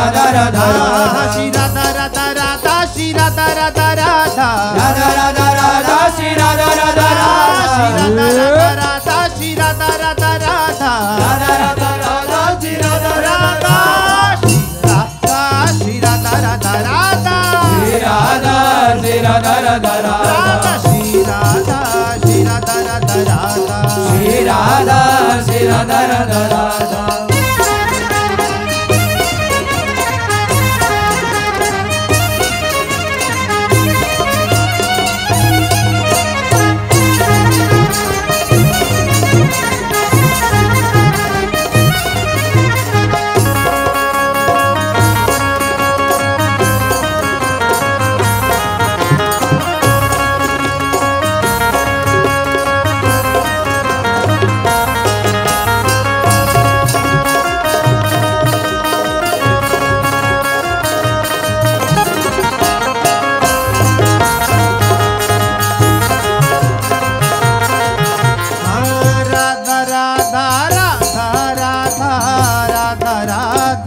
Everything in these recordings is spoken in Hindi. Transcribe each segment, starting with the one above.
राधा राधा श्री राधा राधा राधा श्री राधा राधा राधा राधा राधा राधा श्री राधा राधा राधा श्री राधा राधा राधा श्री राधा राधा राधा राधा राधा राधा श्री राधा राधा श्री राधा राधा राधा श्री राधा श्री राधा राधा राधा श्री राधा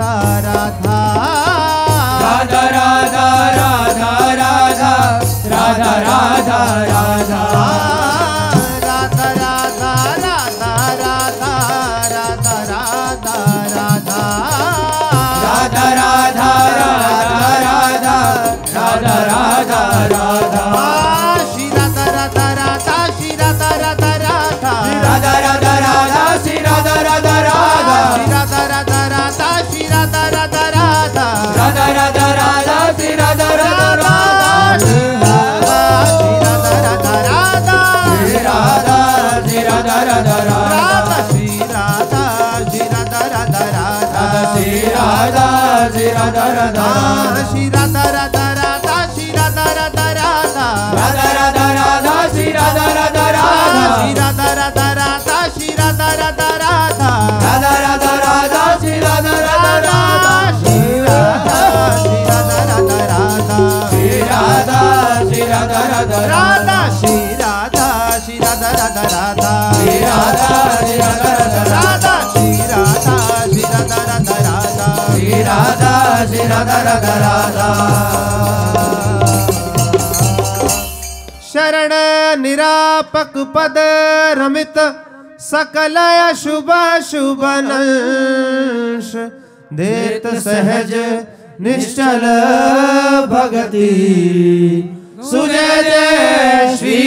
श्री राधा राधा राधा श्री राधा श्री राधा राधा राधा श्री राधा राधा राधा श्री राधा राधा राधा राधा राधा राधा श्री राधा राधा राधा श्री राधा राधा राधा श्री राधा राधा राधा राधा राधा राधा श्री राधा राधा राधा श्री राधा श्री राधा राधा राधा श्री राधा श्री राधा राधा राधा श्री राधा श्री राधा राधा राधा श्री राधा श्री राधा राधा राधा श्री राधा श्री राधा राधा राधा श्री राधा श्री राधा राधा राधा शरण निरापक पद रमित सकल शुभ शुभनंश देत सहज निश्चल भगति सुजय जय श्री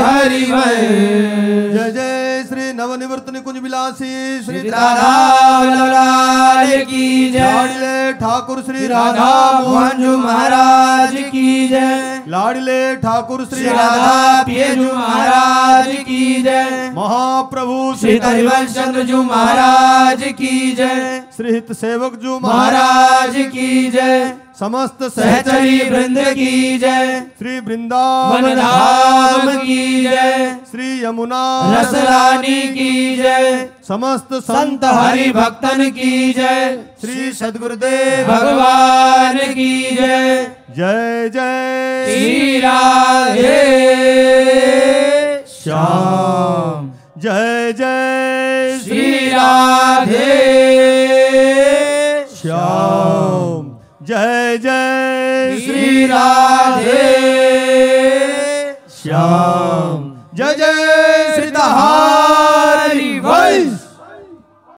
हरिवंश जय जय श्री नवनिवृत्त निकुंज विलासी श्री राधा लाल की जय लाडले ठाकुर श्री राधा मोहन जी महाराज की जय लाडले ठाकुर श्री राधा पियजू महाराज की जय महाप्रभु श्री हरिवंश चंद्र जी महाराज की जय श्री हित सेवक जू महाराज की जय समस्त सहचरी वृंद की जय श्री वृंदावन धाम की जय श्री यमुना रसरानी की जय समस्त संत हरि भक्तन की जय श्री सद्गुरुदेव भगवान की जय जय जय श्री राधे श्याम जय जय श्री राधे श्याम जय जय श्री राधे श्याम जय जय श्री हरिवंश।